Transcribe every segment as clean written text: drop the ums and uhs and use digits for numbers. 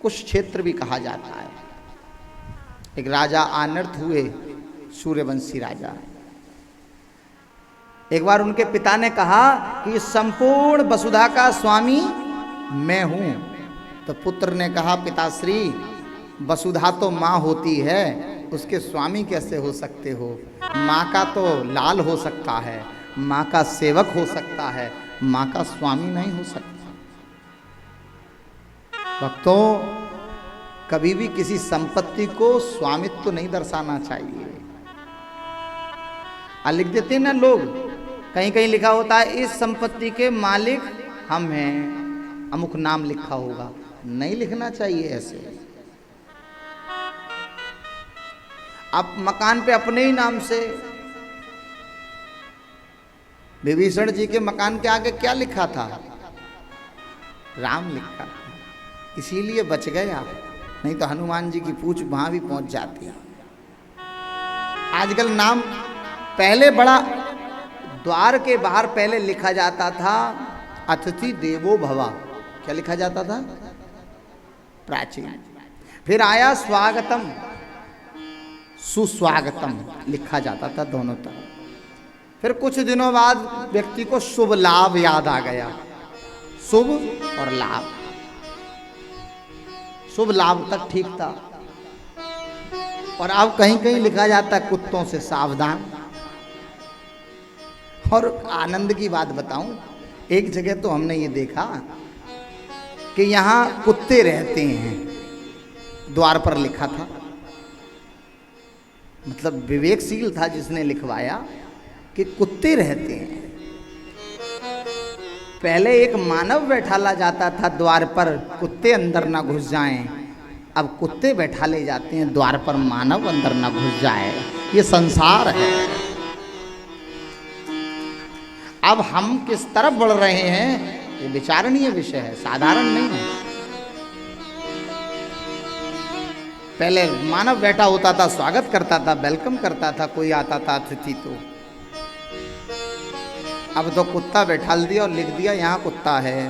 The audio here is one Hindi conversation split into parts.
कुश क्षेत्र भी कहा जाता है। एक राजा आनर्त हुए, सूर्यवंशी राजा। एक बार उनके पिता ने कहा कि संपूर्ण वसुधा का स्वामी मैं हूं। तो पुत्र ने कहा, पिताश्री वसुधा तो माँ होती है, उसके स्वामी कैसे हो सकते हो? माँ का तो लाल हो सकता है, माँ का सेवक हो सकता है, माँ का स्वामी नहीं हो सकता। भक्तों, कभी भी किसी संपत्ति को स्वामित्व नहीं दर्शाना चाहिए। लिख देते हैं ना लोग, कहीं कहीं लिखा होता है इस संपत्ति के मालिक हम हैं, अमुक नाम लिखा होगा। नहीं लिखना चाहिए ऐसे। आप मकान पे अपने ही नाम से, विभीषण जी के मकान के आगे क्या लिखा था? राम लिखा था, इसीलिए बच गए आप, नहीं तो हनुमान जी की पूछ वहां भी पहुंच जाती। आजकल नाम पहले बड़ा, द्वार के बाहर पहले लिखा जाता था अतिथि देवो भव। क्या लिखा जाता था? प्राचीन। फिर आया स्वागतम, सुस्वागतम लिखा जाता था दोनों तरफ। फिर कुछ दिनों बाद व्यक्ति को शुभ लाभ याद आ गया, शुभ और लाभ। शुभ लाभ तक ठीक था, और अब कहीं कहीं लिखा जाता है कुत्तों से सावधान। और आनंद की बात बताऊं, एक जगह तो हमने ये देखा कि यहाँ कुत्ते रहते हैं, द्वार पर लिखा था। मतलब विवेकशील था जिसने लिखवाया कि कुत्ते रहते हैं। पहले एक मानव बैठाला जाता था द्वार पर, कुत्ते अंदर ना घुस जाएं। अब कुत्ते बैठा ले जाते हैं द्वार पर, मानव अंदर ना घुस जाए। ये संसार है। अब हम किस तरफ बढ़ रहे हैं, ये विचारणीय विषय है, साधारण नहीं है। पहले मानव बैठा होता था, स्वागत करता था, वेलकम करता था, कोई आता था अतिथि तो। अब तो कुत्ता बैठा दिया और लिख दिया यहाँ कुत्ता है।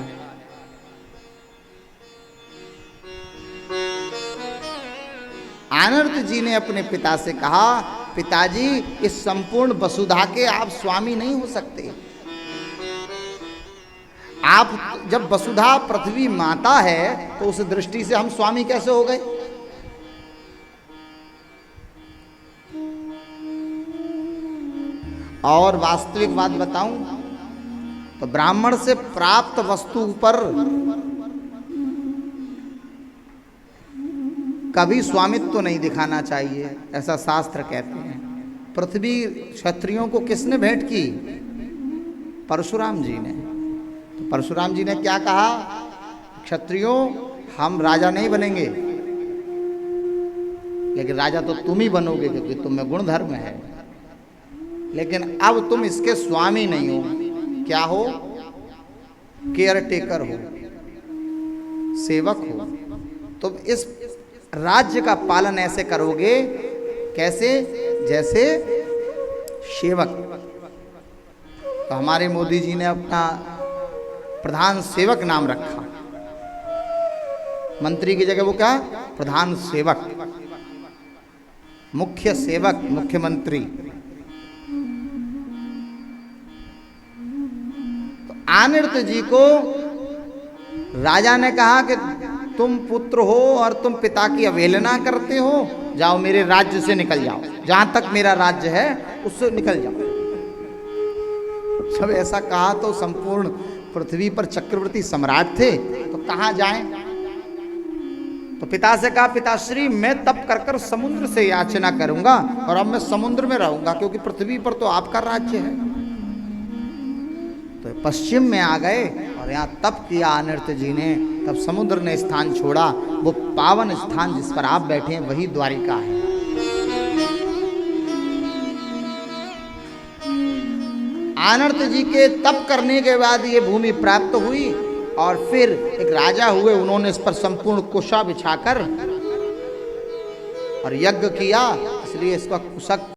आनर्त जी ने अपने पिता से कहा, पिताजी इस संपूर्ण वसुधा के आप स्वामी नहीं हो सकते। आप जब वसुधा पृथ्वी माता है तो उस दृष्टि से हम स्वामी कैसे हो गए? और वास्तविक बात बताऊं तो ब्राह्मण से प्राप्त वस्तु पर कभी स्वामित्व नहीं दिखाना चाहिए, ऐसा शास्त्र कहते हैं। पृथ्वी क्षत्रियों को किसने भेंट की? परशुराम जी ने। तो परशुराम जी ने क्या कहा? क्षत्रियों हम राजा नहीं बनेंगे, लेकिन राजा तो तुम ही बनोगे क्योंकि तुम में गुण धर्म है। लेकिन अब तुम इसके स्वामी नहीं हो। क्या हो? केयर टेकर हो, सेवक हो। तुम इस राज्य का पालन ऐसे करोगे, कैसे? जैसे सेवक। तो हमारे मोदी जी ने अपना प्रधान सेवक नाम रखा। मंत्री की जगह वो क्या? प्रधान सेवक, मुख्य सेवक, मुख्यमंत्री। तो आनर्त जी को राजा ने कहा कि तुम पुत्र हो और तुम पिता की अवहेलना करते हो, जाओ मेरे राज्य से निकल जाओ, जहां तक मेरा राज्य है उससे निकल जाओ। जब ऐसा कहा तो संपूर्ण पृथ्वी पर चक्रवर्ती सम्राट थे, तो कहां जाएं? तो पिता से कहा, पिताश्री मैं तप कर कर समुद्र से याचना करूंगा और अब मैं समुद्र में रहूंगा, क्योंकि पृथ्वी पर तो आपका राज्य है। तो पश्चिम में आ गए और यहाँ तप किया आनर्त जी ने। तब समुद्र ने स्थान छोड़ा। वो पावन स्थान जिस पर आप बैठे हैं वही द्वारिका है। आनर्त जी के तप करने के बाद ये भूमि प्राप्त हुई और फिर एक राजा हुए, उन्होंने इस पर संपूर्ण कुशा बिछाकर और यज्ञ किया, इसलिए इसका कुशक